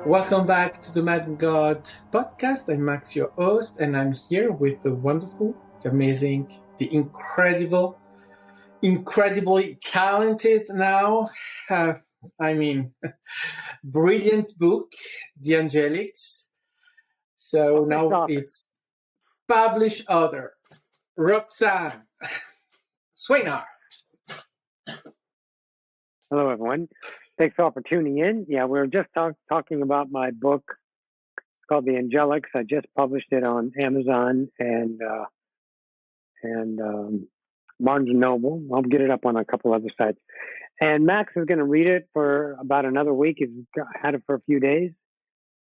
Welcome back to the Madden God podcast. I'm Max, your host, and I'm here with the wonderful, the amazing, the incredibly talented now, uh, I mean, brilliant book, The Angelics. So Published now author. it's published author, Roxanne Swinart. Hello, everyone. Thanks all for tuning in. Yeah, we were just talking about my book. It's called The Angelics. I just published it on Amazon and Barnes and Noble. I'll get it up on a couple other sites. And Max is going to read it for about another week. He's had it for a few days,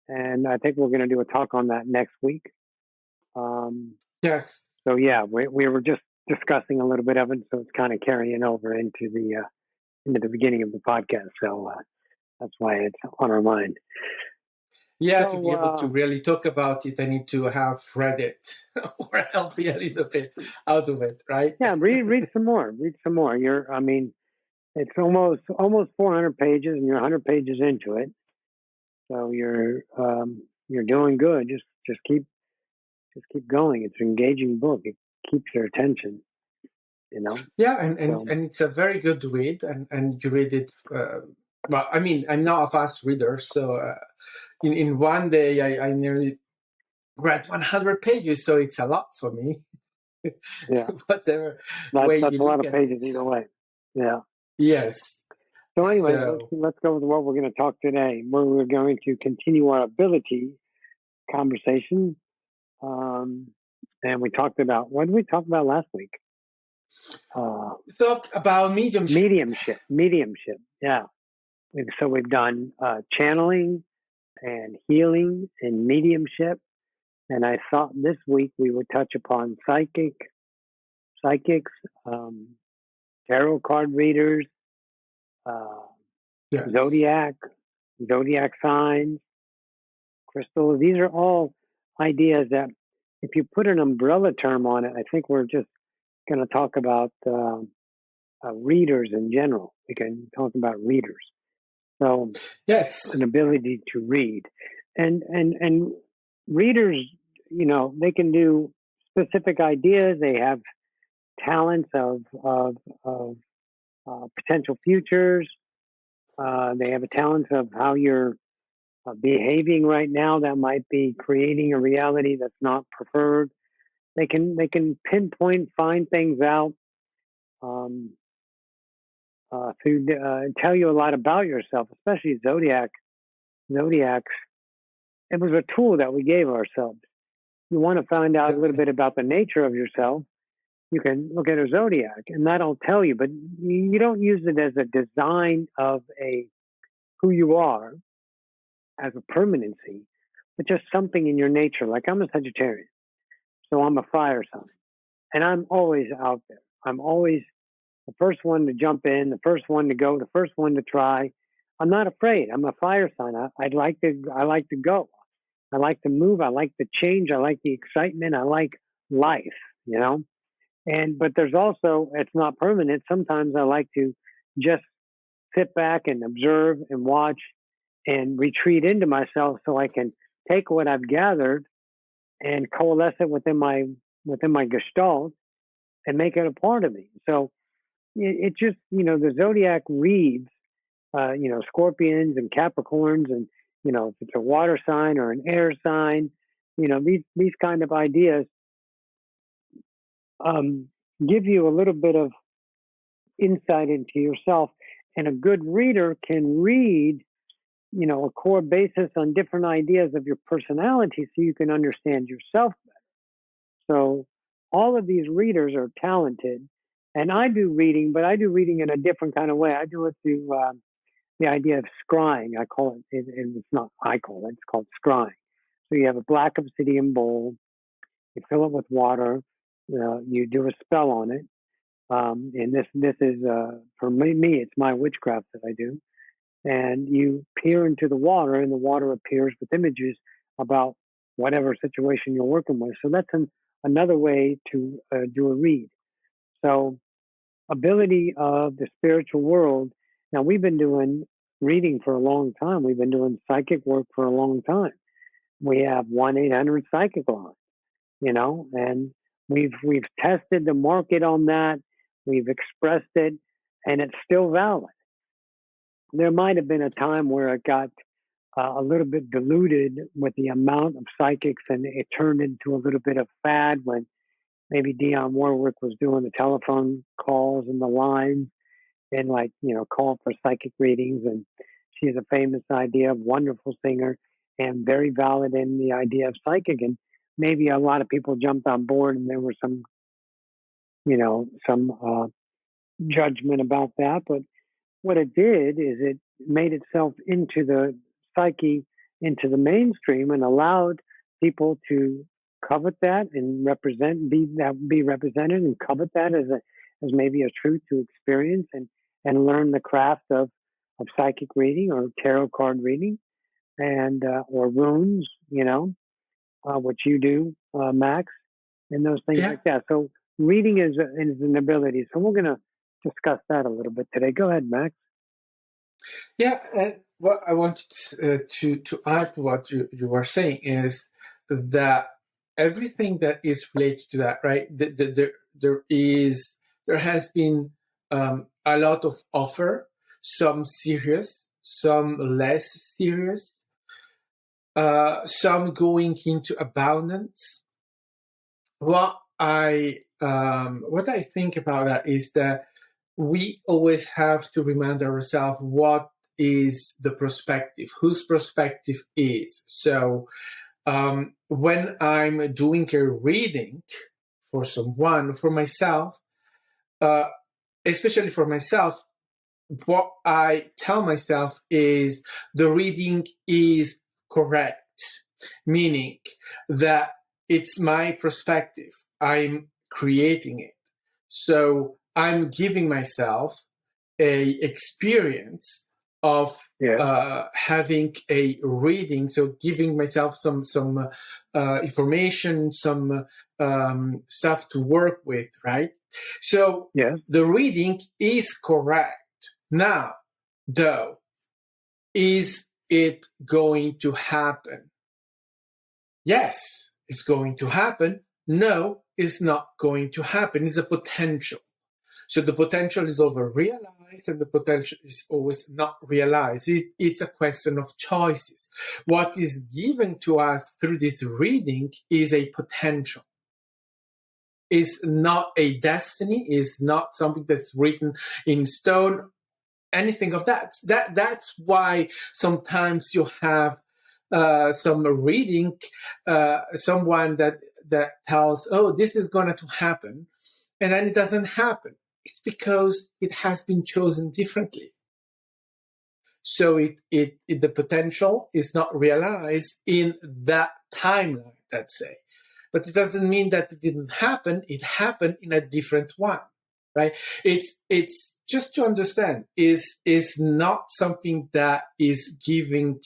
and I think we're going to do a talk on that next week. Yes. So yeah, we were just discussing a little bit of it, so it's kind of carrying over into the beginning of the podcast. So that's why it's on our mind. Yeah, to be able to really talk about it, I need to have read it or help me a little bit out of it, right? Yeah, read some more. Read some more. It's almost 400 pages, and you're 100 pages into it. So you're doing good. Just keep going. It's an engaging book. It keeps your attention. Yeah, and it's a very good read, and you read it. Well, I mean, I'm not a fast reader, so in one day I nearly read 100 pages, so it's a lot for me. Yeah, Whatever that's you a lot look of pages at it. either way. Yeah. Yes. So anyway, let's go with what we're going to talk today. Where we're going to continue our ability conversation. And we talked about, what did we talk about last week? Talk about mediumship. Mediumship. Yeah. So we've done channeling and healing and mediumship. And I thought this week we would touch upon psychics, tarot card readers, Yes. zodiac signs, crystals. These are all ideas that, if you put an umbrella term on it, I think we're just going to talk about readers in general. We can talk about readers. So yes, an ability to read, and readers, they can do specific ideas. They have talents of potential futures. They have a talent of how you're behaving right now that might be creating a reality that's not preferred. They can pinpoint, find things out, to tell you a lot about yourself, especially zodiacs. It was a tool that we gave ourselves. You want to find out a little bit about the nature of yourself, you can look at a zodiac, and that'll tell you. But you don't use it as a design of who you are, as a permanency, but just something in your nature. Like, I'm a Sagittarius, so I'm a fire sign, and I'm always out there. I'm always the first one to jump in, the first one to go, the first one to try. I'm not afraid. I'm a fire sign. I like to go. I like to move. I like the change. I like the excitement. I like life, but there's also, it's not permanent. Sometimes I like to just sit back and observe and watch and retreat into myself, so I can take what I've gathered and coalesce it within my gestalt and make it a part of me. So it just, the zodiac reads, Scorpions and Capricorns, and, if it's a water sign or an air sign, these kind of ideas give you a little bit of insight into yourself. And a good reader can read, a core basis on different ideas of your personality, so you can understand yourself better. So all of these readers are talented. And I do reading, but I do reading in a different kind of way. I do it through the idea of scrying. I call it, and it's not I call it, it's called scrying. So you have a black obsidian bowl, you fill it with water, you do a spell on it. And this is, for me, it's my witchcraft that I do. And you peer into the water, and the water appears with images about whatever situation you're working with. So that's another way to do a read. So ability of the spiritual world. Now, we've been doing reading for a long time. We've been doing psychic work for a long time. We have 1-800-psychic line, and we've tested the market on that. We've expressed it, and it's still valid. There might have been a time where it got a little bit diluted with the amount of psychics, and it turned into a little bit of fad when maybe Dionne Warwick was doing the telephone calls and the lines and call for psychic readings. And she's a famous idea, wonderful singer, and very valid in the idea of psychic. And maybe a lot of people jumped on board, and there was some judgment about that. But what it did is it made itself into the psyche, into the mainstream, and allowed people to covet that and be represented and covet that as maybe a truth to experience and learn the craft of psychic reading or tarot card reading and or runes, which you do, Max, and those things like that. So reading is an ability. So we're going to discuss that a little bit today. Go ahead, Max. Yeah, and what I wanted to add to what you were saying is that everything that is related to that, right? There has been a lot of offer, some serious, some less serious, some going into abundance. What I think about that is that we always have to remind ourselves what is the perspective, whose perspective is. So when I'm doing a reading for someone, for myself, especially for myself, what I tell myself is the reading is correct, meaning that it's my perspective. I'm creating it. So I'm giving myself a experience of having a reading. So giving myself some information, some stuff to work with, right? So the reading is correct. Now, though, is it going to happen? Yes, it's going to happen. No, it's not going to happen. It's a potential. So the potential is over realized and the potential is always not realized. It's a question of choices. What is given to us through this reading is a potential. Is not a destiny, is not something that's written in stone, anything of that. That's why sometimes you have some reading, someone that tells, oh, this is going to happen, and then it doesn't happen. It's because it has been chosen differently. So the potential is not realized in that timeline, let's say. But it doesn't mean that it didn't happen. It happened in a different one, right? It's just to understand is not something that is giving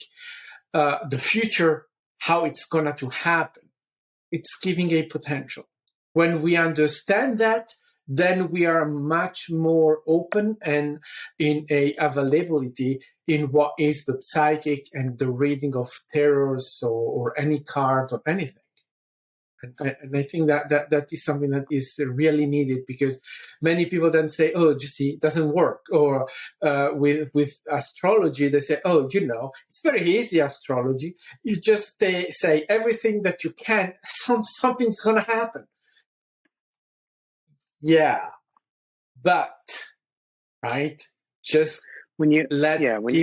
the future how it's going to happen. It's giving a potential. When we understand that, then we are much more open and in a availability in what is the psychic and the reading of tarot or any card or anything. And I think that is something that is really needed, because many people then say, oh, you see, it doesn't work. Or with astrology, they say, oh, it's very easy, astrology. You just say everything that you can, something's going to happen. Yeah. But, right, just give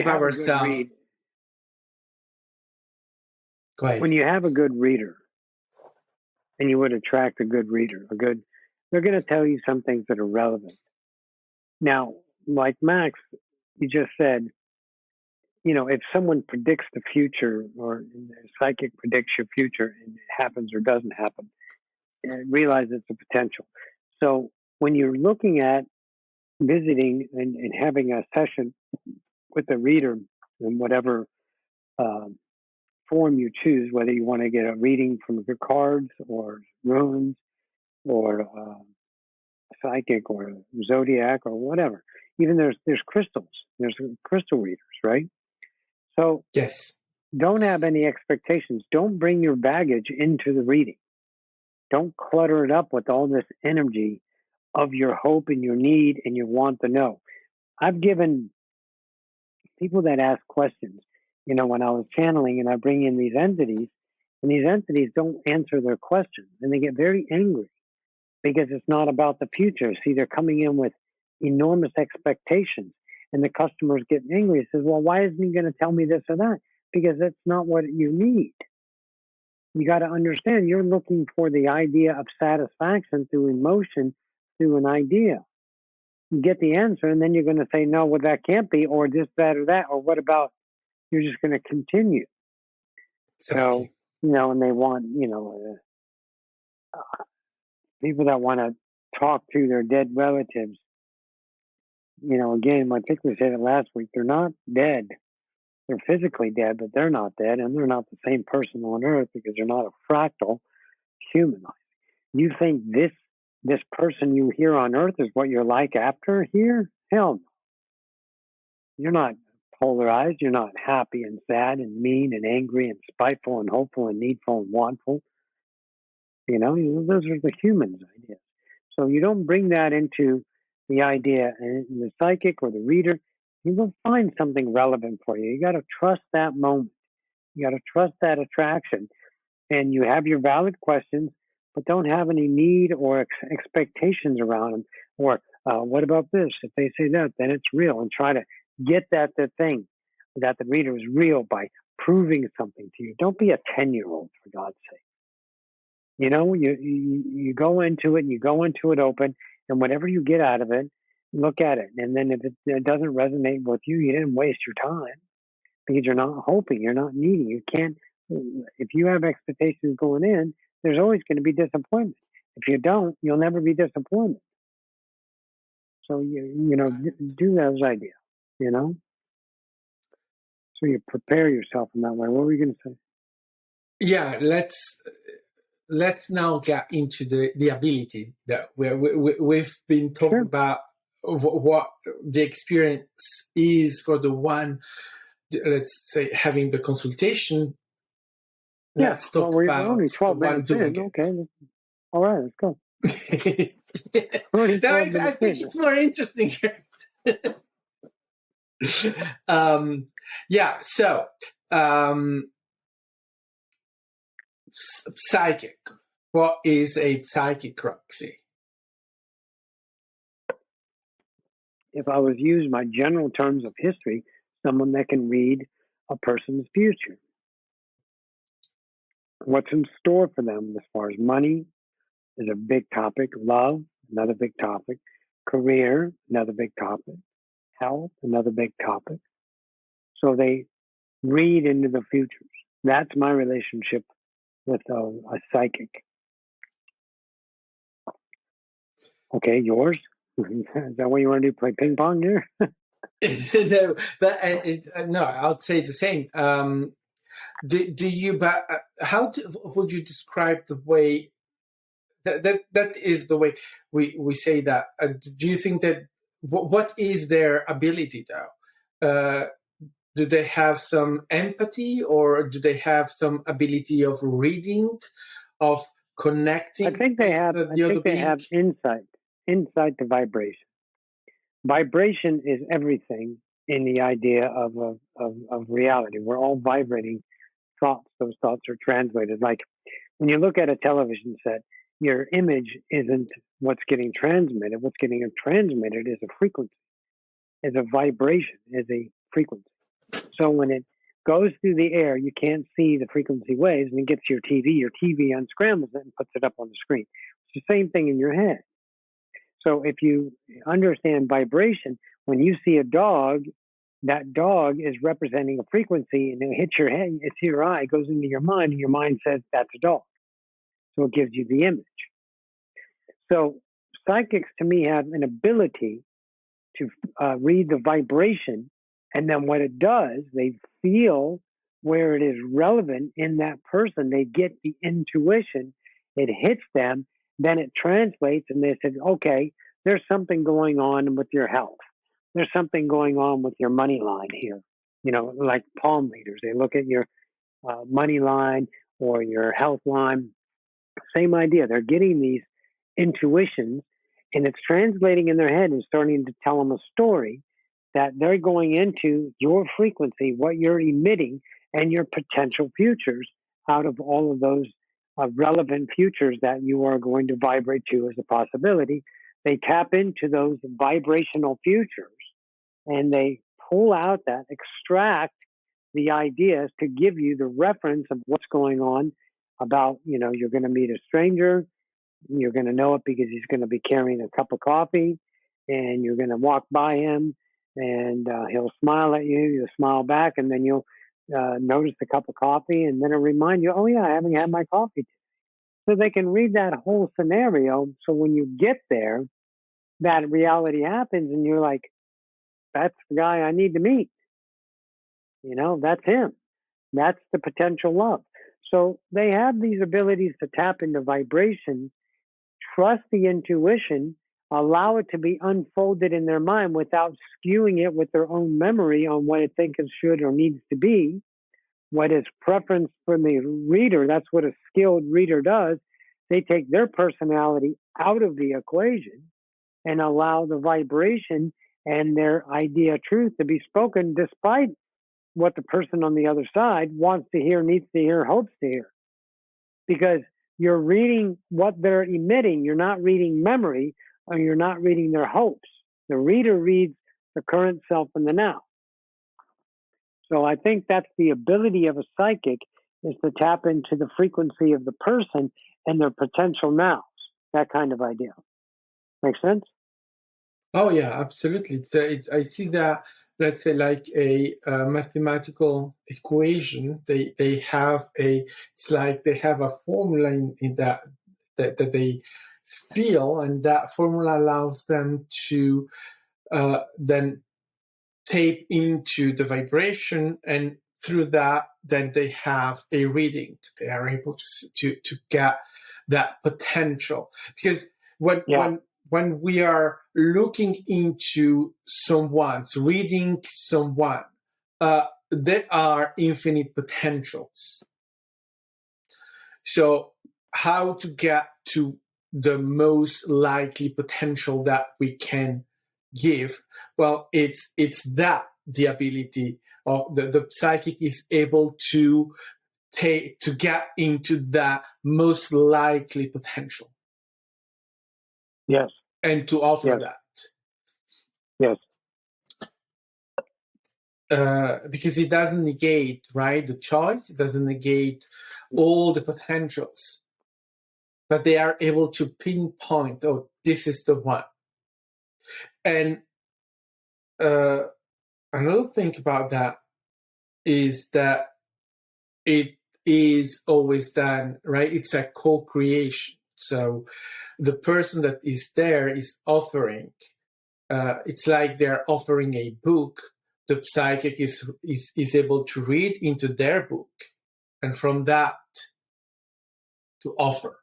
ourselves. Go ahead. When you have a good reader, and you would attract a good reader, they're going to tell you some things that are relevant. Now, like Max, you just said, if someone predicts the future or a psychic predicts your future and it happens or doesn't happen, realize it's a potential. So when you're looking at visiting and having a session with a reader in whatever form you choose, whether you want to get a reading from your cards or runes or psychic or zodiac or whatever, Even there's crystals. There's crystal readers, right? So Yes. don't have any expectations. Don't bring your baggage into the reading. Don't clutter it up with all this energy of your hope and your need and your want to know. I've given people that ask questions, when I was channeling and I bring in these entities, and these entities don't answer their questions and they get very angry because it's not about the future. See, they're coming in with enormous expectations and the customers get angry and says, well, why isn't he going to tell me this or that? Because that's not what you need. You got to understand you're looking for the idea of satisfaction through emotion, through an idea. You get the answer, and then you're going to say, no, well, that can't be, or this, that, or that, or what about you're just going to continue? Exactly. So, and they want, people that want to talk to their dead relatives. Again, I think we said it last week, they're not dead. They're physically dead, but they're not dead, and they're not the same person on Earth because they're not a fractal human. You think this person you hear on Earth is what you're like after here? Hell no. You're not polarized. You're not happy and sad and mean and angry and spiteful and hopeful and needful and wantful. Those are the humans' ideas. So you don't bring that into the idea and the psychic or the reader. You will find something relevant for you. You got to trust that moment. You got to trust that attraction. And you have your valid questions, but don't have any need or expectations around them. Or what about this? If they say that, then it's real. And try to get that the thing that the reader is real by proving something to you. Don't be a 10-year-old, for God's sake. You go into it and you go into it open, and whatever you get out of it, look at it. And then if it doesn't resonate with you, you didn't waste your time because you're not hoping, you're not needing. You can't. If you have expectations going in, there's always going to be disappointment. If you don't, you'll never be disappointed. So do those ideas. So you prepare yourself in that way. What were you going to say? Yeah, let's now get into the ability that we've been talking about what the experience is for the one, let's say, having the consultation. Let's talk we're about only 12 the one minutes doing in. it. Okay. All right, let's go. I think it's more interesting. Psychic. What is a psychic, Roxy? If I was using my general terms of history, someone that can read a person's future. What's in store for them as far as money is a big topic. Love, another big topic. Career, another big topic. Health, another big topic. So they read into the futures. That's my relationship with a psychic. Okay, yours? Is that what you want to do? Play ping pong here? No, but no, I'll say the same. Do you? But how would you describe the way that is the way we say that? Do you think that what is their ability though? Do they have some empathy, or do they have some ability of reading, of connecting? I think they have. I think they have insight to vibration. Vibration is everything in the idea of reality. We're all vibrating thoughts. Those thoughts are translated. Like when you look at a television set, your image isn't what's getting transmitted. What's getting transmitted is a frequency, is a vibration, is a frequency. So when it goes through the air, you can't see the frequency waves, and it gets your TV unscrambles it and puts it up on the screen. It's the same thing in your head. So if you understand vibration, when you see a dog, that dog is representing a frequency, and it hits your head, it's your eye, it goes into your mind, and your mind says that's a dog. So it gives you the image. So psychics to me have an ability to read the vibration, and then what it does, they feel where it is relevant in that person. They get the intuition, it hits them, then it translates, and they said, okay, there's something going on with your health. there's something going on with your money line here. Like palm readers, they look at your money line or your health line. Same idea. They're getting these intuitions, and it's translating in their head and starting to tell them a story that they're going into your frequency, what you're emitting, and your potential futures out of all of those relevant futures that you are going to vibrate to as a possibility. They tap into those vibrational futures and they pull out that, extract the ideas to give you the reference of what's going on about, you're going to meet a stranger. You're going to know it because he's going to be carrying a cup of coffee and you're going to walk by him and he'll smile at you. You'll smile back and then you'll notice the cup of coffee and then it'll remind you, oh yeah, I haven't had my coffee. So they can read that whole scenario. So when you get there, that reality happens and you're like, that's the guy I need to meet. That's him. That's the potential love. So they have these abilities to tap into vibration, trust the intuition, allow it to be unfolded in their mind without skewing it with their own memory on what it thinks it should or needs to be. What is preference for the reader, that's what a skilled reader does. They take their personality out of the equation and allow the vibration and their idea truth to be spoken despite what the person on the other side wants to hear, needs to hear, hopes to hear. Because you're reading what they're emitting. You're not reading memory or you're not reading their hopes. The reader reads the current self in the now. So I think that's the ability of a psychic is to tap into the frequency of the person and their potential nows. That kind of idea. Make sense? Oh yeah, absolutely. I see that, let's say, like a mathematical equation. They have it's like they have a formula in that they feel, and that formula allows them to then tape into the vibration, and through that, then they have a reading. They are able to get that potential, because when we are looking into someone's reading someone, there are infinite potentials. So how to get to the most likely potential that we can give? Well, it's that the ability of the psychic is able to get into that most likely potential. Yes. And to offer that. Yes. Because it doesn't negate, right, the choice. It doesn't negate all the potentials. But they are able to pinpoint, oh, this is the one. And another thing about that is that it is always done, right? It's a co-creation. So the person that is there is offering. It's like they're offering a book. The psychic is able to read into their book, and from that to offer.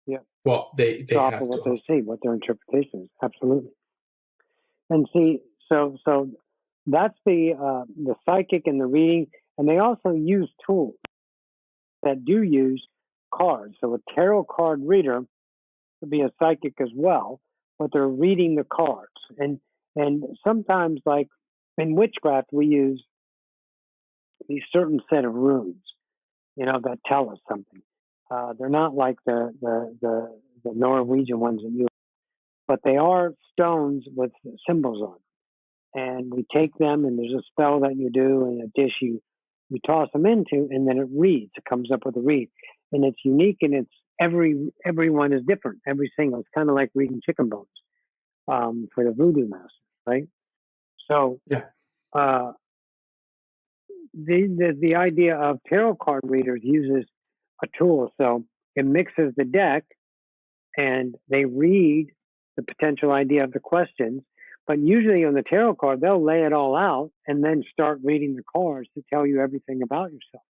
Yeah. Well, they offer have what to they see, what their interpretation is. Absolutely. And see, so that's the psychic and the reading, and they also use tools that do use cards. So a tarot card reader could be a psychic as well, but they're reading the cards. And sometimes, like in witchcraft, we use these certain set of runes, that tell us something. They're not like the Norwegian ones that you, but they are stones with symbols on. And we take them, and there's a spell that you do in a dish you toss them into, and then it reads. It comes up with a read, and it's unique, and it's everyone is different. Every single. It's kind of like reading chicken bones for the voodoo master, right? So yeah. The idea of tarot card readers uses a tool, so it mixes the deck, and they read the potential idea of the questions. But usually on the tarot card, they'll lay it all out and then start reading the cards to tell you everything about yourself.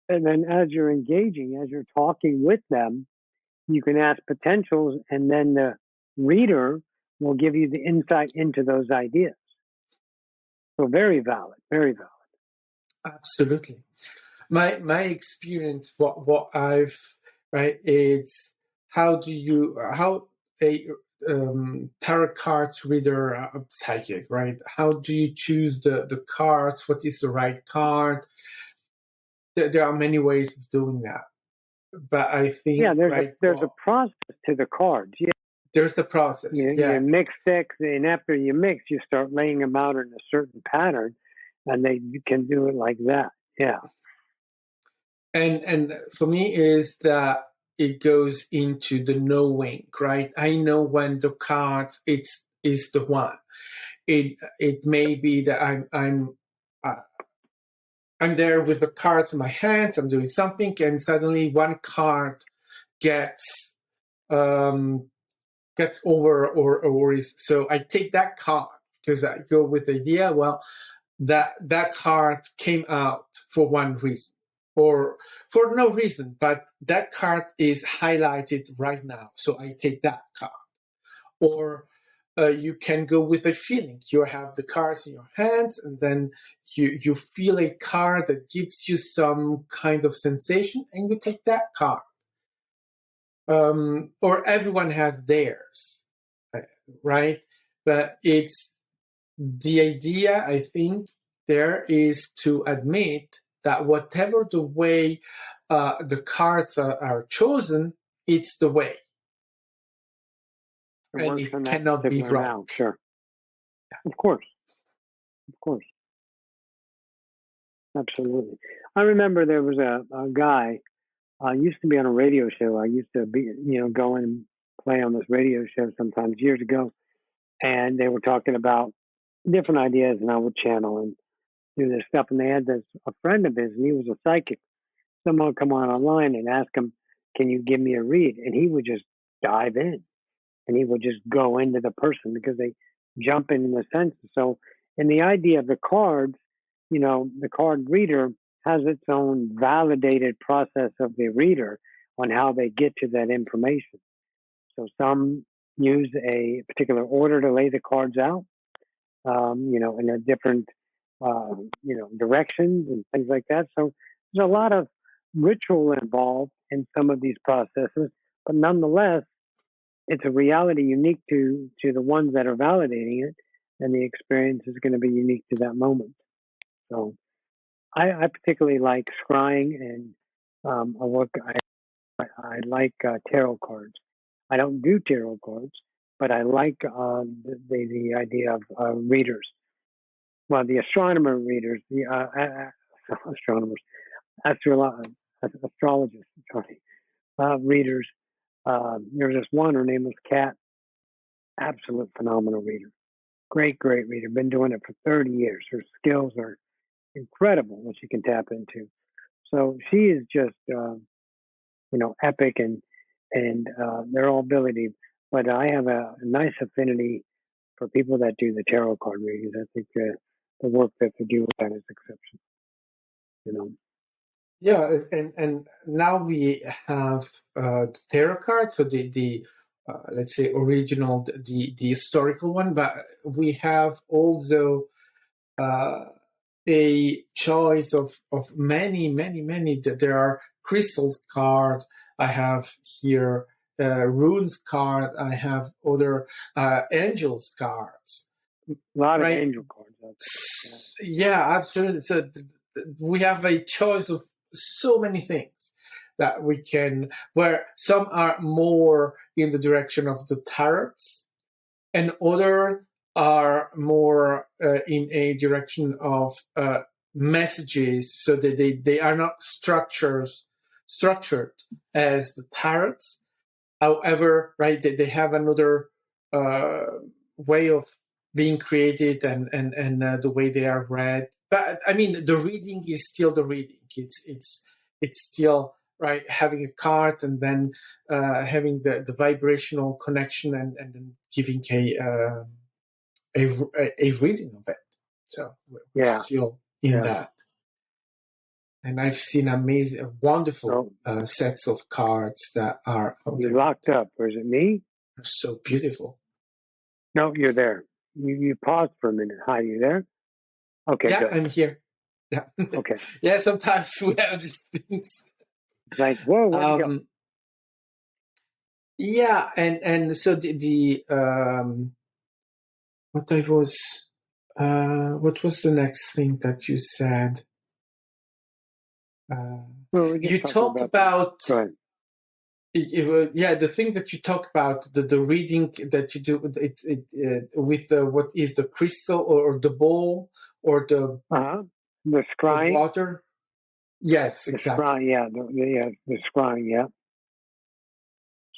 And then as you're engaging, as you're talking with them, you can ask potentials, and then the reader will give you the insight into those ideas. So very valid, very valid. Absolutely. My experience, what I've, right, it's how a tarot cards reader, psychic, right? How do you choose the cards? What is the right card? There are many ways of doing that, but I think there's a process to the cards. Yeah, there's the process. You mix decks, and after you mix, you start laying them out in a certain pattern, and you can do it like that. Yeah. And for me is that it goes into the knowing, right? I know when the cards is the one. It may be that I'm there with the cards in my hands. I'm doing something, and suddenly one card gets over or is, so I take that card because I go with the idea. Well, that card came out for one reason or for no reason, but that card is highlighted right now, so I take that card. Or you can go with a feeling. You have the cards in your hands, and then you feel a card that gives you some kind of sensation, and you take that card. Or everyone has theirs, right? But it's the idea, I think, there is to admit that whatever the way the cards are chosen, it's the way. And it cannot be wrong. Now. Sure. Of course. Of course. Absolutely. I remember there was a guy, used to be on a radio show. I used to be, go and play on this radio show sometimes years ago. And they were talking about different ideas, and I would channel and do this stuff. And they had a friend of his, and he was a psychic. Someone would come online and ask him, "Can you give me a read?" And he would just dive in, and he would just go into the person because they jump in the senses. So, in the idea of the cards, the card reader has its own validated process of the reader on how they get to that information. So some use a particular order to lay the cards out, in a different, directions and things like that. So there's a lot of ritual involved in some of these processes, but nonetheless, it's a reality unique to the ones that are validating it, and the experience is going to be unique to that moment. So I particularly like scrying, and I like tarot cards. I don't do tarot cards, but I like the idea of readers. Well, the astronomer readers, the astronomers, astrologists, sorry, readers. There was this one, her name was Kat, absolute phenomenal reader. Great reader. Been doing it for 30 years. Her skills are incredible what she can tap into. So she is just, epic and their all ability. But I have a nice affinity for people that do the tarot card readings. I think the work that they do with that is exceptional. Yeah, and now we have the tarot card, so the let's say original, the historical one, but we have also a choice of many. There are crystals card. I have here runes card. I have other angels cards. A lot of angel cards out there. Yeah, absolutely. So we have a choice of so many things that we can, where some are more in the direction of the tarots, and other are more in a direction of messages, so that they are not structured as the tarots. However, right, they have another way of being created and the way they are read. But I mean, the reading is still the reading. It's still right, having a card and then having the vibrational connection and then giving a reading of it. So we're still in that. And I've seen amazing, wonderful sets of cards that are. You locked up, or is it me? They're so beautiful. No, you're there. You paused for a minute. Hi, you there? Okay, Yeah, good. I'm here. Yeah. Okay. Yeah, sometimes we have these things. It's like, whoa, where'd you go? Yeah, and so what was the next thing that you said? Well, we're just You talking talk about the. about Go ahead. yeah, the thing that you talk about, the reading that you do with what is the crystal or the bowl or Uh-huh. The the scrying. water. Yes, The exactly. scrying, yeah. The scrying, yeah.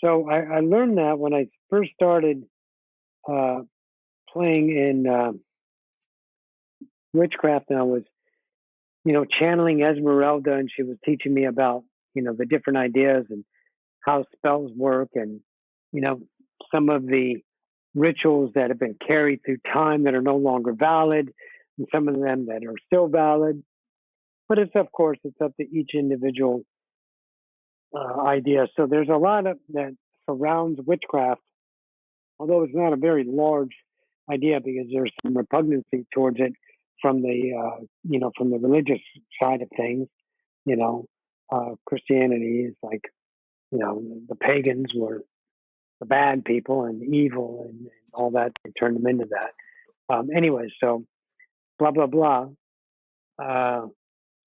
So I learned that when I first started uh, playing in witchcraft, and I was, channeling Esmeralda, and she was teaching me about, the different ideas and how spells work, and you know, some of the rituals that have been carried through time that are no longer valid, and some of them that are still valid. But it's of course it's up to each individual idea. So there's a lot of that surrounds witchcraft, although it's not a very large idea because there's some repugnancy towards it from the from the religious side of things. You know, Christianity is like the pagans were the bad people and evil and all that. They turned them into that. Anyway, so blah blah blah.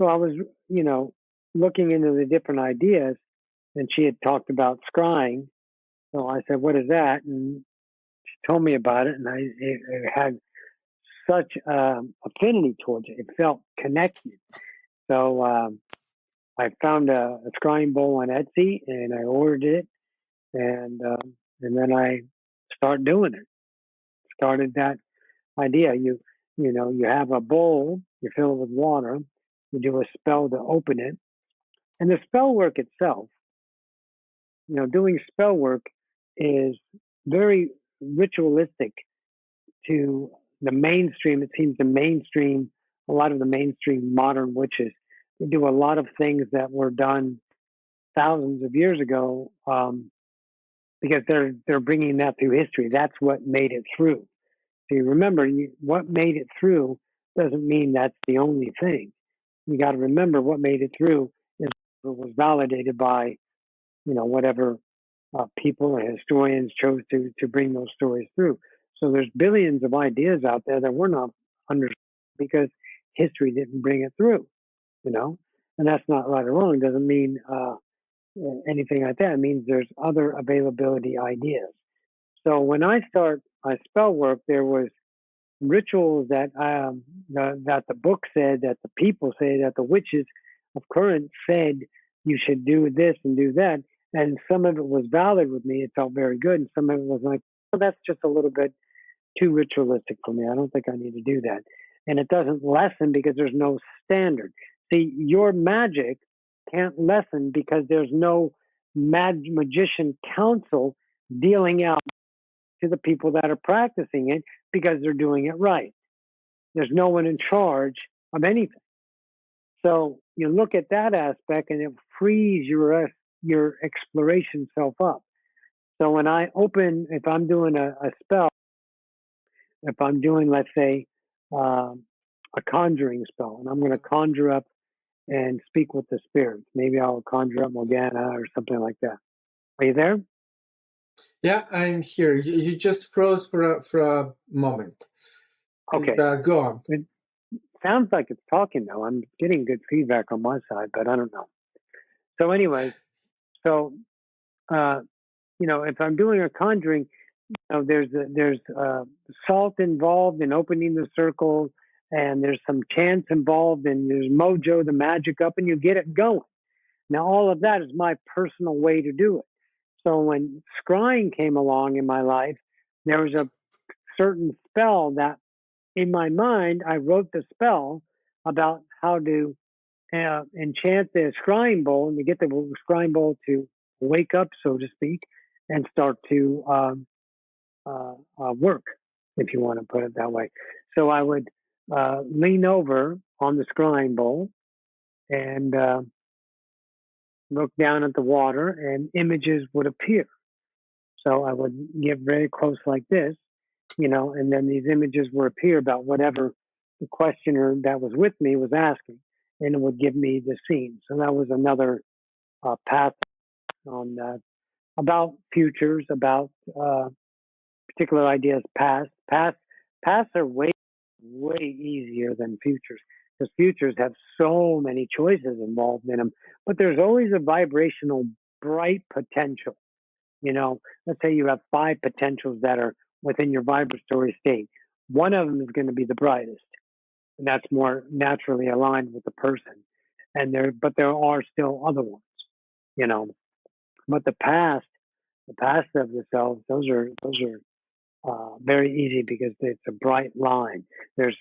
So I was looking into the different ideas, and she had talked about scrying. So I said, "What is that?" And she told me about it, and it had such affinity towards it. It felt connected. So I found a scrying bowl on Etsy, and I ordered it, and then I started doing it. Started that idea. You have a bowl, you fill it with water, you do a spell to open it, and the spell work itself. Doing spell work is very ritualistic to the mainstream. It seems a lot of the mainstream modern witches, they do a lot of things that were done thousands of years ago because they're bringing that through history. That's what made it through. So you remember, what made it through doesn't mean that's the only thing. You got to remember what made it through is it was validated by whatever people and historians chose to bring those stories through. So there's billions of ideas out there that we're not understanding because history didn't bring it through, you know, and that's not right or wrong. It doesn't mean anything like that. It means there's other availability ideas. So when I start my spell work, there was rituals that that the book said, that the people say, that the witches of current said you should do this and do that, and some of it was valid with me. It felt very good, and some of it was like, well, that's just a little bit too ritualistic for me. I don't think I need to do that, and it doesn't lessen because there's no standard. See, your magic can't lessen because there's no magician council dealing out to the people that are practicing it because they're doing it right. There's no one in charge of anything. So you look at that aspect and it frees your exploration self up. So when I open, if I'm doing a spell, if I'm doing, let's say, a conjuring spell, and I'm going to conjure up and speak with the spirits, maybe I'll conjure up Morgana or something like that. Are you there? Yeah, I'm here. You just froze for a moment. Okay. Go on. It sounds like it's talking though. I'm getting good feedback on my side, but I don't know. So, anyways, so uh, if I'm doing a conjuring, there's salt involved in opening the circle, and there's some chance involved, and there's mojo, the magic up, and you get it going. Now, all of that is my personal way to do it. So when scrying came along in my life, there was a certain spell that, in my mind, I wrote the spell about how to enchant the scrying bowl, and you get the scrying bowl to wake up, so to speak, and start to work, if you want to put it that way. So I would lean over on the scrying bowl and look down at the water, and images would appear. So I would get very close like this, and then these images would appear about whatever the questioner that was with me was asking, and it would give me the scene. So that was another path on that about futures, about particular ideas past. Past are way easier than futures because futures have so many choices involved in them. But there's always a vibrational bright potential. Let's say you have 5 potentials that are within your vibratory state. One of them is going to be the brightest, and that's more naturally aligned with the person. But there are still other ones, you know. But the past of the self, those are very easy because it's a bright line. There's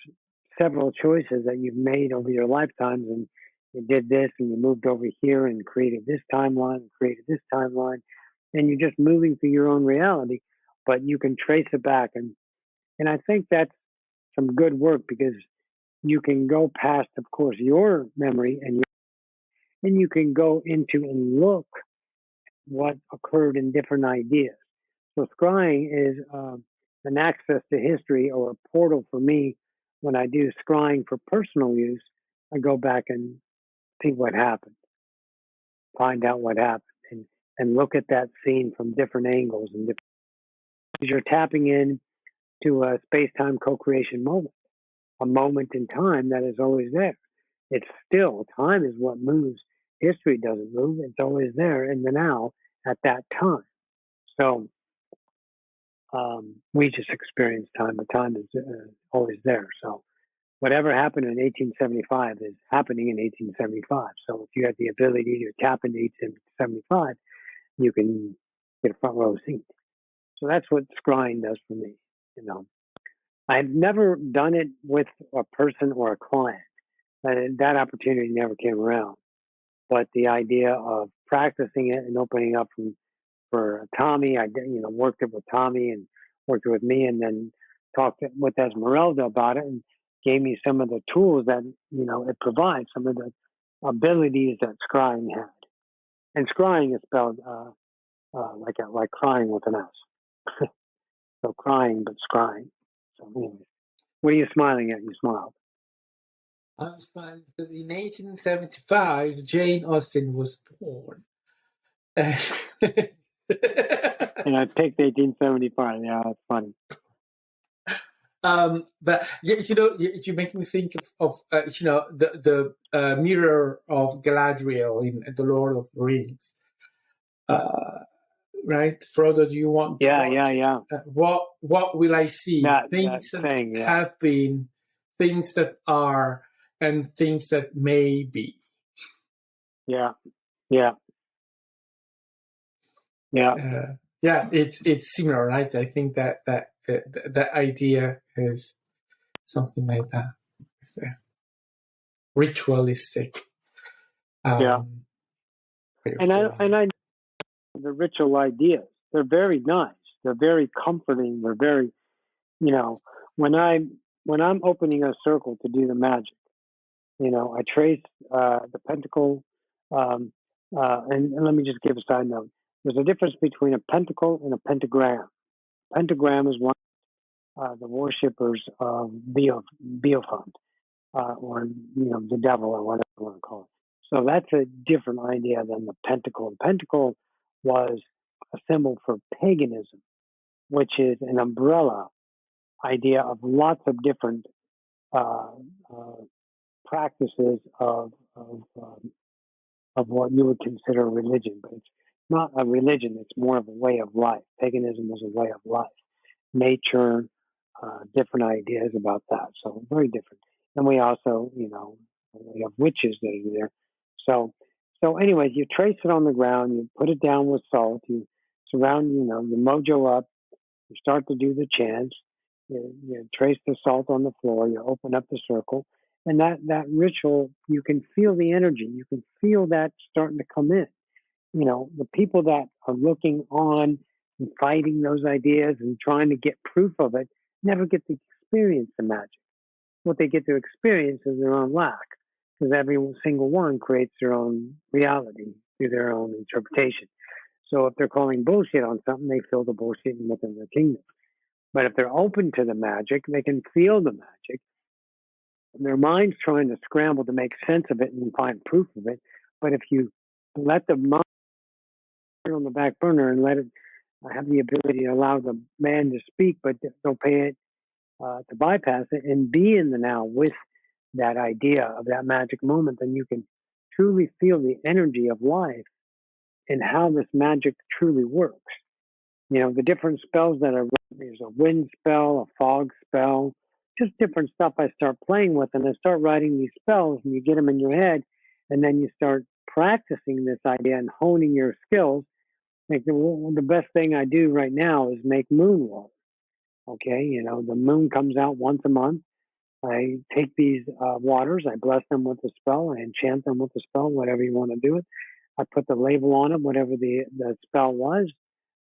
several choices that you've made over your lifetimes, and you did this, and you moved over here, and created this timeline, and created this timeline, and you're just moving through your own reality. But you can trace it back, and I think that's some good work because you can go past, of course, your memory, and you can go into and look what occurred in different ideas. So scrying is an access to history or a portal for me. When I do scrying for personal use, I go back and see what happened, find out what happened, and look at that scene from different angles and different. You're tapping in to a space-time co-creation moment, a moment in time that is always there. It's still time is what moves. History doesn't move. It's always there in the now at that time. So we just experience time, but time is always there. So whatever happened in 1875 is happening in 1875. So if you have the ability to tap into 1875, you can get a front row seat. So that's what scrying does for me. I've never done it with a person or a client. That opportunity never came around. But the idea of practicing it and opening up for Tommy, I worked it with Tommy and worked it with me, and then talked with Esmeralda about it and gave me some of the tools that it provides, some of the abilities that scrying had. And scrying is spelled like crying with an S. So crying, but scrying. So anyway, what are you smiling at? You smiled. I'm smiling because in 1875, Jane Austen was born. And I picked 1875. Yeah, that's funny. But you make me think of the mirror of Galadriel in The Lord of the Rings. Right, Frodo, do you want to watch? Yeah. What will I see? Things that thing, yeah. have been, things that are, and things that may be. Yeah. It's similar, right? I think that idea is something like that. It's ritualistic. And I the ritual ideas. They're very nice. They're very comforting. They're very, when I'm opening a circle to do the magic, I trace the pentacle. And let me just give a side note. There's a difference between a pentacle and a pentagram. Pentagram is one the worshippers of Beelzebub, or the devil, or whatever you want to call it. So that's a different idea than the pentacle. The pentacle was a symbol for paganism, which is an umbrella idea of lots of different uh, uh, practices of what you would consider religion, but it's not a religion. It's more of a way of life. Paganism was a way of life. Nature, different ideas about that. So very different. And we also, we have witches that are there. So anyways, you trace it on the ground, you put it down with salt, you surround, you mojo up, you start to do the chants, you trace the salt on the floor, you open up the circle, and that ritual, you can feel the energy, you can feel that starting to come in. The people that are looking on and fighting those ideas and trying to get proof of it never get to experience the magic. What they get to experience is their own lack, because every single one creates their own reality through their own interpretation. So if they're calling bullshit on something, they feel the bullshit within their kingdom. But if they're open to the magic, they can feel the magic. Their mind's trying to scramble to make sense of it and find proof of it. But if you let the mind on the back burner and let it have the ability to allow the man to speak, but don't pay it to bypass it and be in the now with that idea of that magic moment, then you can truly feel the energy of life and how this magic truly works. You know, the different spells that I wrote, there's a wind spell, a fog spell, just different stuff I start playing with. And I start writing these spells and you get them in your head. And then you start practicing this idea and honing your skills. Like the best thing I do right now is make moon water. Okay. You know, the moon comes out once a month. I take these waters, I bless them with the spell, I enchant them with the spell, whatever you want to do it. I put the label on it, whatever the spell was.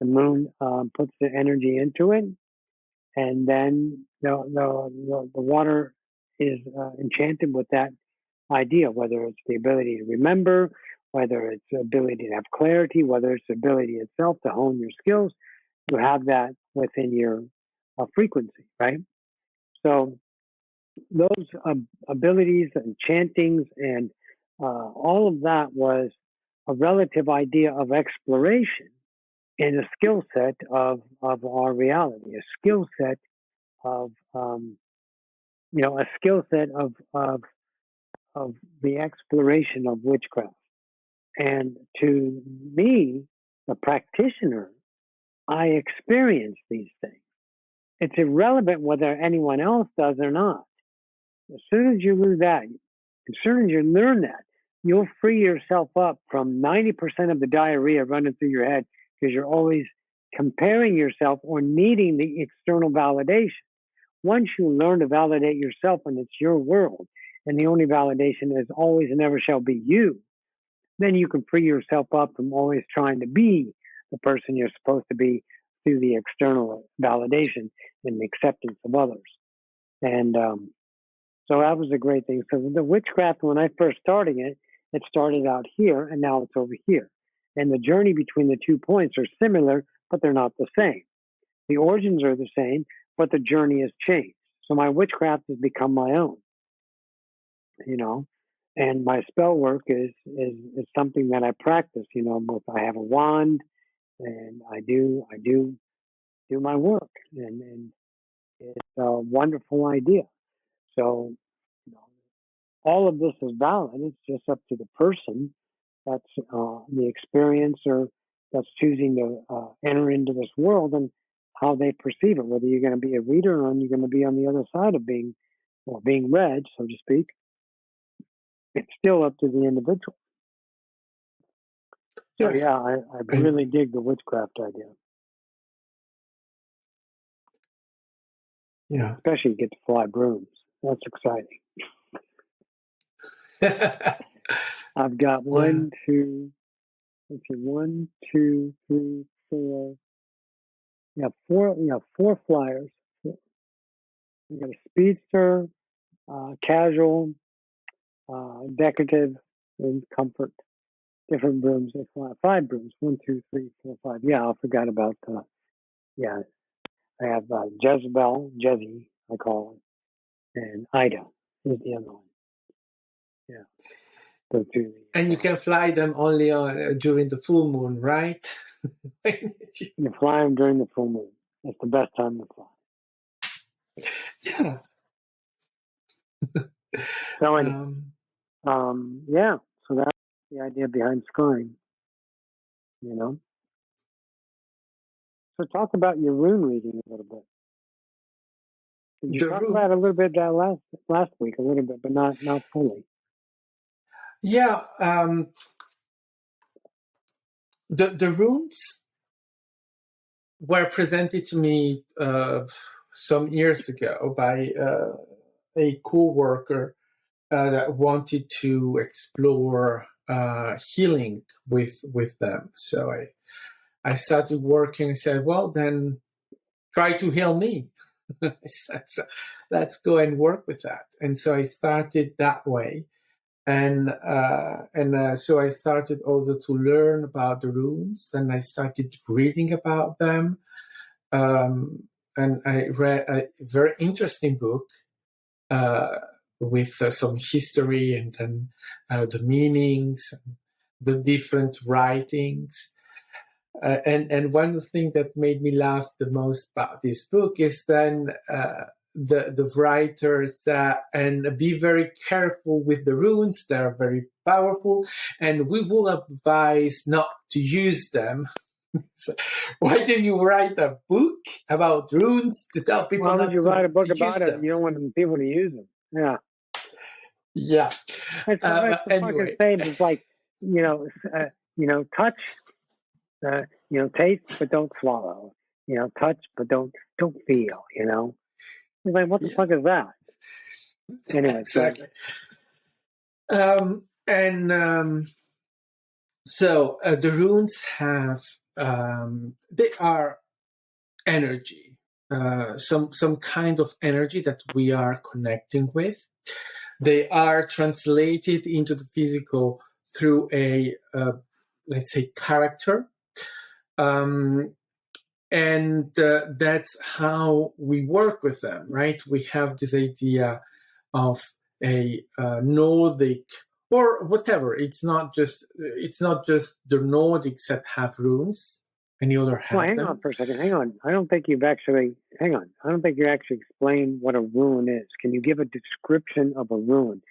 The moon puts the energy into it, and then the water is enchanted with that idea, whether it's the ability to remember, whether it's the ability to have clarity, whether it's the ability itself to hone your skills. You have that within your frequency, right? So those abilities and chantings and all of that was a relative idea of exploration in a skill set of our reality, a skill set of a skill set of the exploration of witchcraft. And to me, the practitioner, I experience these things. It's irrelevant whether anyone else does or not. As soon as you lose that, as soon as you learn that, you'll free yourself up from 90% of the diarrhea running through your head because you're always comparing yourself or needing the external validation. Once you learn to validate yourself and it's your world, and the only validation is always and never shall be you, then you can free yourself up from always trying to be the person you're supposed to be through the external validation and the acceptance of others. And so that was a great thing. So the witchcraft, when I first started it, it started out here and now it's over here. And the journey between the 2 points are similar, but they're not the same. The origins are the same, but the journey has changed. So my witchcraft has become my own, you know, and my spell work is something that I practice, you know, I have a wand and I do my work and it's a wonderful idea. So, you know, all of this is valid. It's just up to the person that's the experiencer that's choosing to enter into this world and how they perceive it. Whether you're going to be a reader or you're going to be on the other side of being read, so to speak. It's still up to the individual. So Yes. yeah, I really dig the witchcraft idea. Yeah. Especially get to fly brooms. That's exciting. I've got one, two, three, four. Yeah, four flyers. I got a speedster, casual, decorative, and comfort. Different brooms. They fly 5 brooms. 1, 2, 3, 4, 5. Yeah, I forgot about. Yeah, I have Jezebel, Jezzy, I call it, and Ida is the other one. Yeah. And you can fly them only during the full moon, right? You fly them during the full moon. It's the best time to fly. Yeah. So anyway, yeah. So that's the idea behind scrying. You know. So talk about your rune reading a little bit. Did you talk about it a little bit last week, a little bit, but not fully? Yeah. The runes were presented to me some years ago by a co-worker that wanted to explore healing with them. So I started working and said, well, then try to heal me. So let's go and work with that. And so I started that way. And so I started also to learn about the runes. Then I started reading about them. and I read a very interesting book with some history and the meanings, the different writings. And one thing that made me laugh the most about this book is then the writers and be very careful with the runes. They're very powerful, and we will advise not to use them. So why did you write a book about runes to tell people Why not would you write a book to use about it if them? you don't want people to use them? Yeah. Yeah. It's like the fucking Anyway. same. It's like, touch, taste, but don't swallow. Touch, but don't feel. It's like, what the fuck is that? Anyway, Exactly. So the runes have they are energy, some kind of energy that we are connecting with. They are translated into the physical through a let's say character, and that's how we work with them, right? We have this idea of a Nordic or whatever. It's not just the Nordics that have runes. Any other have hang them. on for a second. Hang on. I don't think you actually explained what a rune is. Can you give a description of a rune?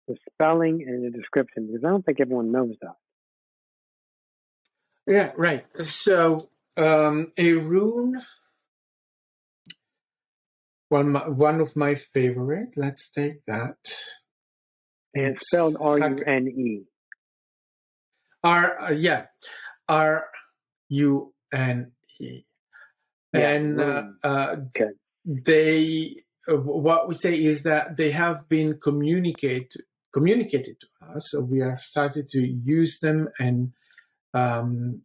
The spelling and the description, because I don't think everyone knows that. Yeah, right. So a rune, one of my favorite. Let's take that. And it's spelled R-U-N-E. R-U-N-E. Yeah, And okay. they, what we say is that they have been communicated to us. So we have started to use them and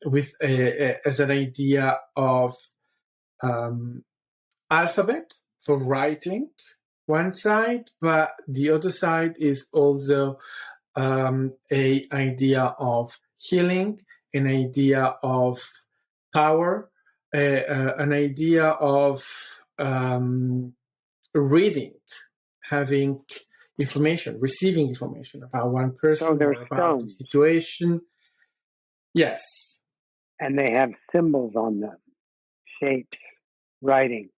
with as an idea of alphabet for writing, one side, but the other side is also a idea of healing, an idea of power, an idea of reading, having information, receiving information about one person or about the situation. Yes. And they have symbols on them, shapes, writing.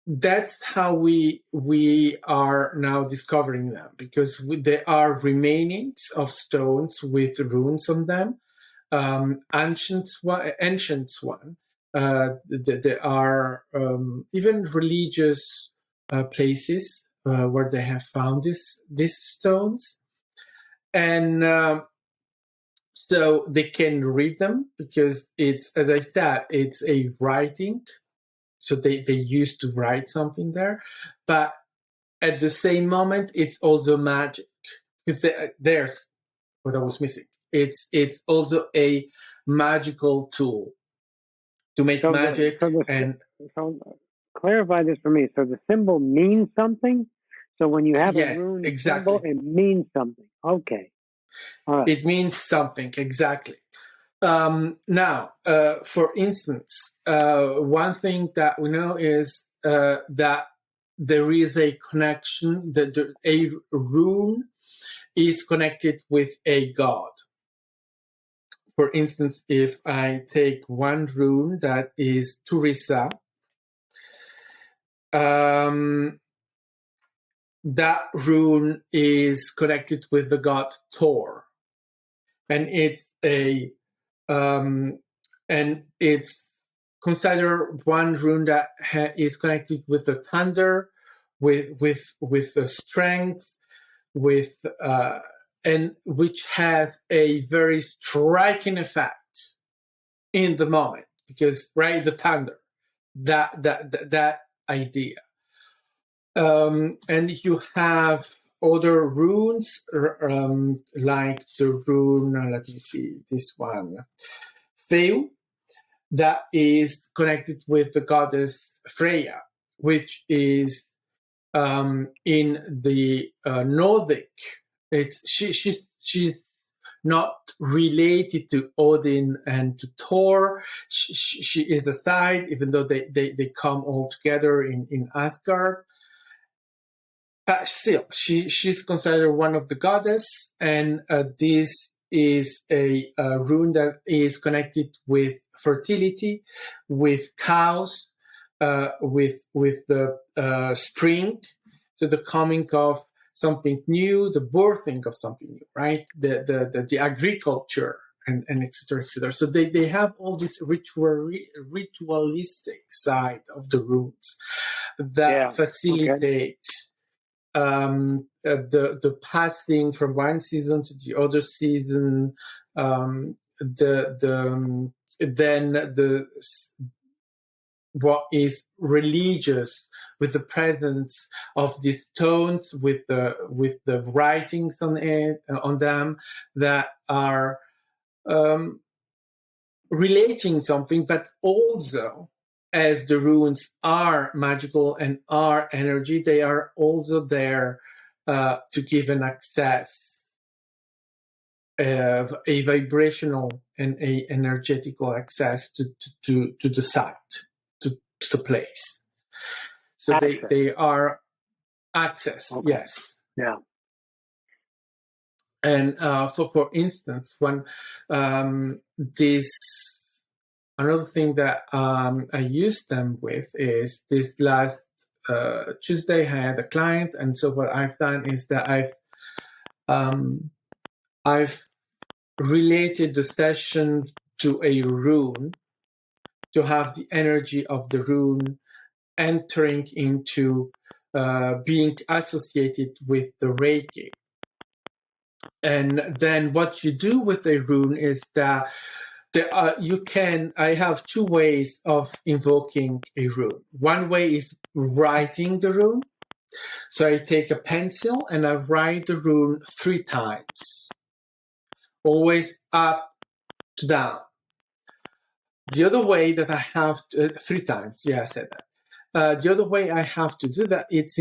That's how we are now discovering them, because there are remainings of stones with runes on them. Ancient one. There are even religious places where they have found these stones, and so they can read them because it's, as I said, it's a writing. So they used to write something there, but at the same moment, it's also magic, because there's what I was missing. It's also a magical tool to make magic. So clarify this for me. So the symbol means something. So when you have a rune exactly. symbol, it means something. Okay. All right. It means something, exactly. Now, for instance, one thing that we know is that there is a connection, that a rune is connected with a god. For instance, if I take one rune that is Turisa, that rune is connected with the god Thor, and it's considered one rune that is connected with the thunder, with the strength, with and which has a very striking effect in the moment, because the thunder, that idea. And you have other runes like the rune, let me see, this one, Theu, that is connected with the goddess Freya, which is in the Nordic. She's not related to Odin and to Thor. She is aside, even though they come all together in Asgard. But still, she's considered one of the goddess, and this is a rune that is connected with fertility, with cows, with the spring, so the coming of something new, the birthing of something new, right? The agriculture and etc. etc. So they have all this ritualistic side of the runes that facilitate the passing from one season to the other season, what is religious with the presence of these tones, with the writings on them that are relating something, but also, as the runes are magical and are energy, they are also there to give an access of a vibrational and a energetical access to the site, to the place. So they are access, yes. Yeah. And for instance, when this, another thing that I used them with is this last Tuesday I had a client, and so what I've done is that I've related the session to a rune to have the energy of the rune entering into being associated with the Reiki. And then what you do with a rune is that I have two ways of invoking a rune. One way is writing the rune. So I take a pencil and I write the rune 3 times. Always up to down. The other way that I have 3 times, yeah, I said that. The other way I have to do that, it's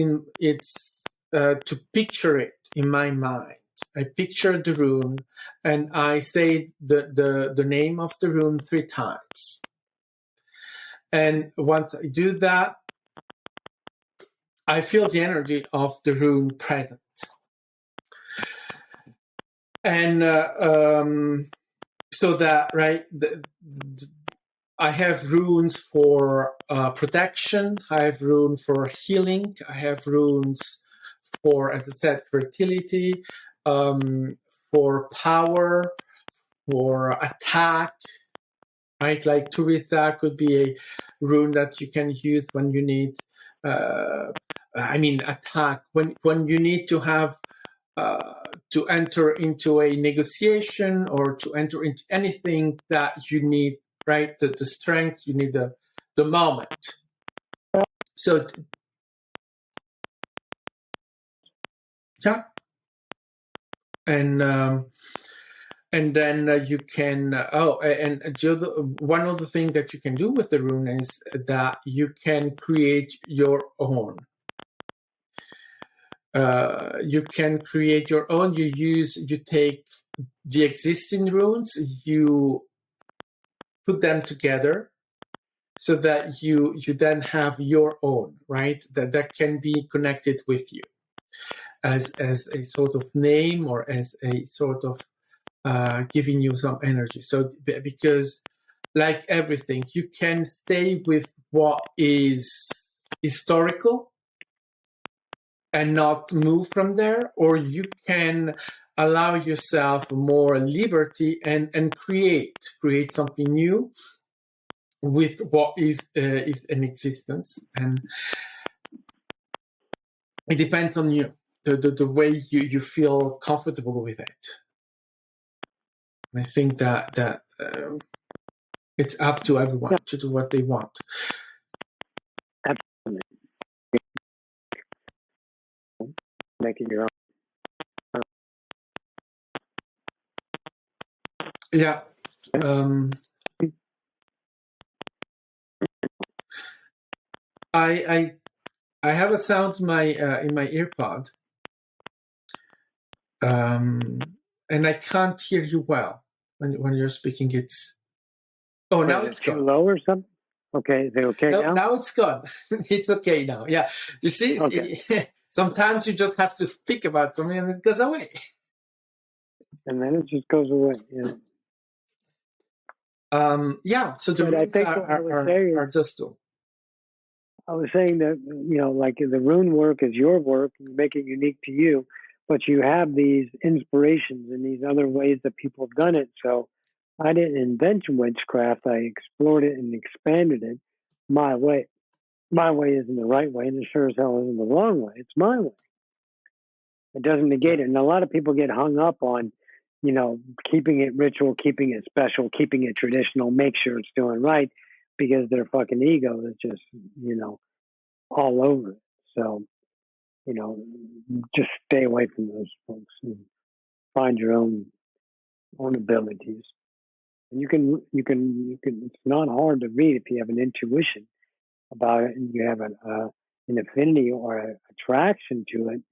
to picture it in my mind. I picture the rune and I say the name of the rune 3 times. And once I do that, I feel the energy of the rune present. And so that, right, I have runes for protection, I have runes for healing, I have runes for, as I said, fertility, for power, for attack, right? Like Turista could be a rune that you can use when you need, attack, when you need to have, to enter into a negotiation or to enter into anything that you need, right? The strength, you need the moment. So, yeah. And then you can, one other thing that you can do with the rune is that you can create your own. You can create your own. You take the existing runes, you put them together so that you then have your own, right? That can be connected with you as a sort of name or as a sort of giving you some energy. So because like everything, you can stay with what is historical and not move from there, or you can allow yourself more liberty and create something new with what is in existence. And it depends on you, the way you feel comfortable with it. And I think that it's up to everyone to do what they want. Absolutely. Make it your own. Yeah. I have a sound in my earpod, and and I can't hear you well when you're speaking. It's now it's too gone. low or something? Okay, is it okay now? Now it's gone. It's okay now. Yeah, you see, Okay. sometimes you just have to speak about something and it goes away. And then it just goes away. Yeah. So the But I runes think what I would say is, are just I was saying that, like the rune work is your work, and you make it unique to you, but you have these inspirations and these other ways that people have done it. So I didn't invent witchcraft. I explored it and expanded it my way. My way isn't the right way, and it sure as hell isn't the wrong way. It's my way. It doesn't negate yeah. it. And a lot of people get hung up on, keeping it ritual, keeping it special, keeping it traditional, make sure it's doing right, because their fucking ego is just, all over it. So, you know, just stay away from those folks and find your own abilities. And you can. It's not hard to read if you have an intuition about it and you have an affinity or an attraction to it,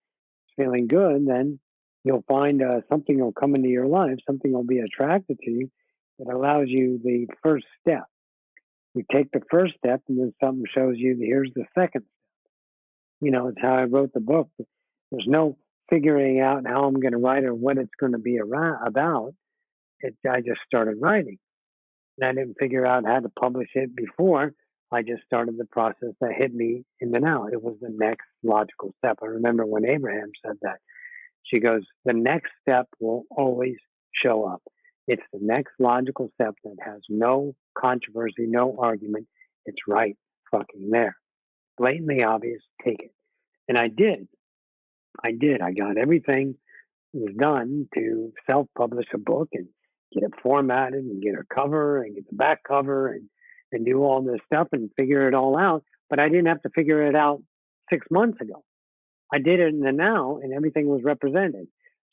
feeling good. Then you'll find something will come into your life, something will be attracted to you that allows you the first step. You take the first step, and then something shows you here's the second. It's how I wrote the book. There's no figuring out how I'm going to write or what it's going to be about. I just started writing. And I didn't figure out how to publish it before. I just started the process that hit me in the now. It was the next logical step. I remember when Abraham said that. She goes, the next step will always show up. It's the next logical step that has no controversy, no argument. It's right fucking there. Blatantly obvious, take it. And I did. I got everything was done to self-publish a book and get it formatted and get a cover and get the back cover and do all this stuff and figure it all out. But I didn't have to figure it out 6 months ago. I did it in the now and everything was represented.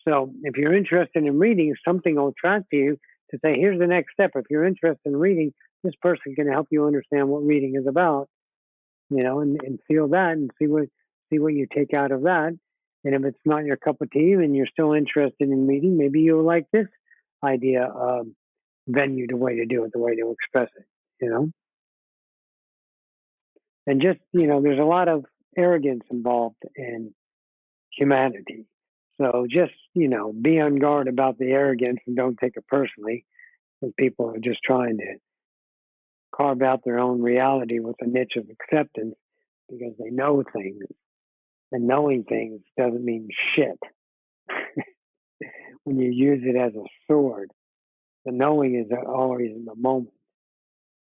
So if you're interested in reading, something will attract you to say, here's the next step. If you're interested in reading, this person can help you understand what reading is about, and feel that and see what you take out of that. And if it's not your cup of tea and you're still interested in reading, maybe you'll like this idea of venue, the way to do it, the way to express it. And just, there's a lot of arrogance involved in humanity. So just, be on guard about the arrogance and don't take it personally, because people are just trying to carve out their own reality with a niche of acceptance because they know things. And knowing things doesn't mean shit. When you use it as a sword, the knowing is always in the moment.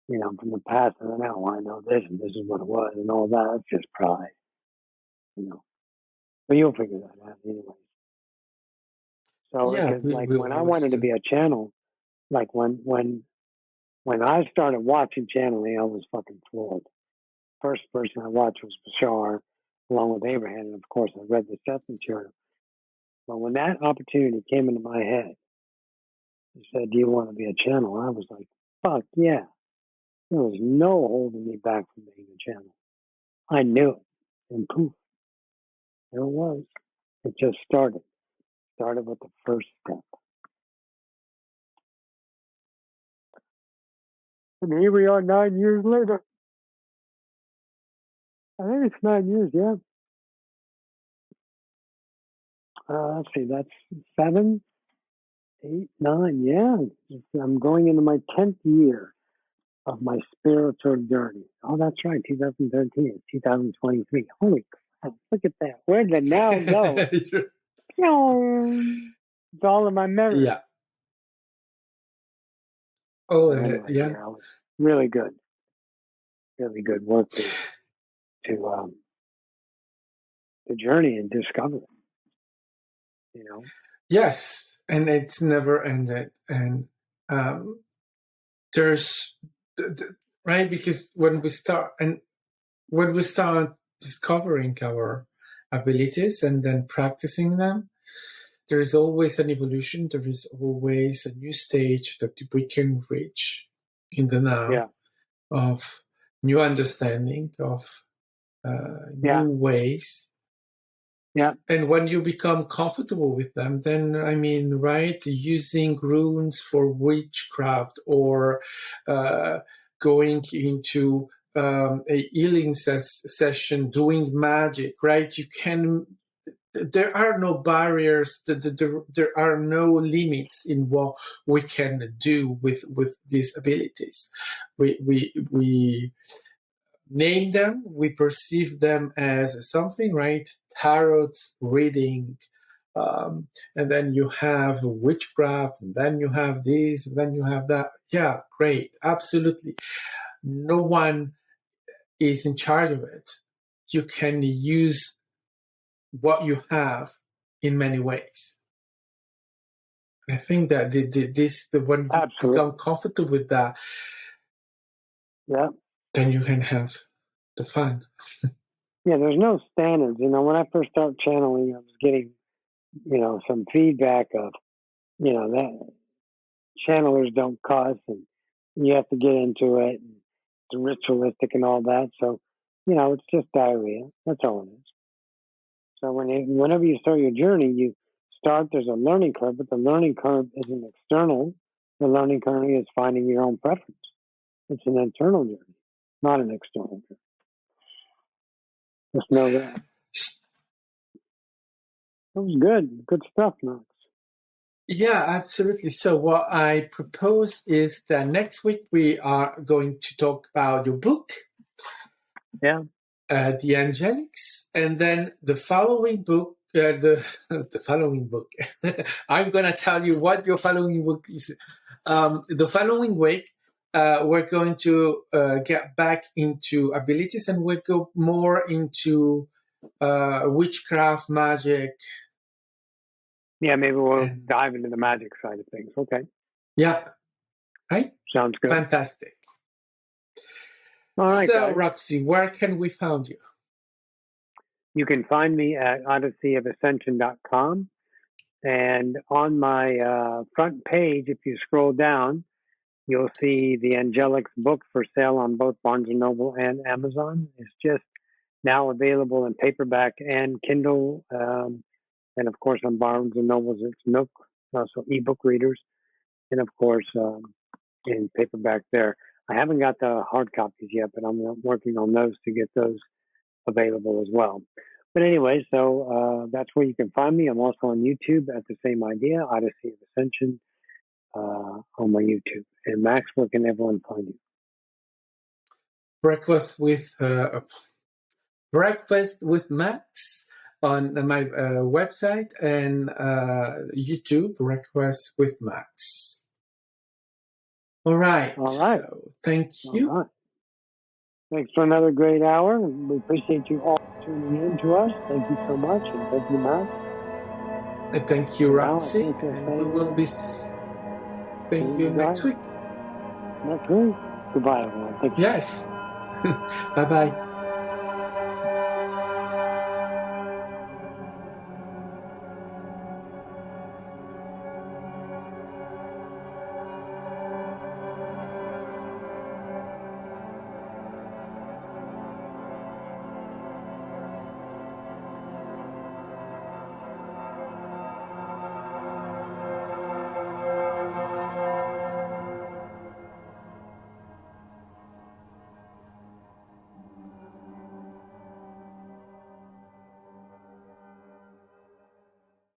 From the past and the now, I know this and this is what it was and all that. It's just pride, you know. But you'll figure that out anyway. So, Yeah, because like we when I always wanted to do. be a channel, like when I started watching channeling, I was fucking floored. First person I watched was Bashar, along with Abraham, and of course I read the Seth material. But when that opportunity came into my head, he said, "Do you want to be a channel?" I was like, "Fuck yeah!" There was no holding me back from being a channel. I knew it, and poof, there it was. It just started. Started with the first step, and here we are 9 years later. I think it's 9 years, yeah. Let's see, that's 7, 8, 9. Yeah, I'm going into my 10th year of my spiritual journey. Oh, that's right, 2013, 2023. Holy crap! Look at that. Where did the now go? It's all in my memory. Yeah. Oh, But anyway, yeah. yeah, it was really good work to the journey and discover it. Yes, and it's never ended. And um, there's right, because when we start discovering our abilities and then practicing them, there is always an evolution. There is always a new stage that we can reach in the now Yeah, of new understanding of yeah, new ways. Yeah. And when you become comfortable with them, then, I mean, right, using runes for witchcraft or going into a healing session, doing magic, right? You can, there are no barriers, there are no limits in what we can do with these abilities. We name them, we perceive them as something, right? Tarot reading, and then you have witchcraft, and then you have this, and then you have that. Yeah, great, absolutely. No one is in charge of it. You can use what you have in many ways. I think that when you become comfortable with that, yeah, then you can have the fun. Yeah, there's no standards. When I first started channeling, I was getting, some feedback of, that channelers don't cuss and you have to get into it. And it's ritualistic and all that. So, it's just diarrhea. That's all it is. So whenever you start your journey, there's a learning curve, but the learning curve isn't external. The learning curve is finding your own preference. It's an internal journey, not an external journey. Just know that. It was good. Good stuff, Max. Yeah, absolutely. So what I propose is that next week we are going to talk about your book. Yeah. The Angelics, and then the following book, the following book. I'm going to tell you what your following book is. The following week, we're going to get back into abilities, and we'll go more into witchcraft, magic. Yeah, maybe we'll dive into the magic side of things. Okay. Yeah. Right? Sounds good. Fantastic. All right, so, guys. Roxy, where can we find you? You can find me at odysseyofascension.com. And on my front page, if you scroll down, you'll see the Angelics book for sale on both Barnes & Noble and Amazon. It's just now available in paperback and Kindle. And, of course, on Barnes & Noble's, it's Nook, also ebook readers. And, of course, in paperback there. I haven't got the hard copies yet, but I'm working on those to get those available as well. But anyway, so that's where you can find me. I'm also on YouTube at the same idea, Odyssey of Ascension, on my YouTube. And Max, where can everyone find you? Breakfast with Max on my website and YouTube, Breakfast with Max. All right. So, thank you. All right. Thanks for another great hour. We appreciate you all tuning in to us. Thank you so much. And thank you, Max. And thank you, Roxy. And we will be seeing you next week. Next week. Goodbye, everyone. Thank you. Yes. Bye-bye.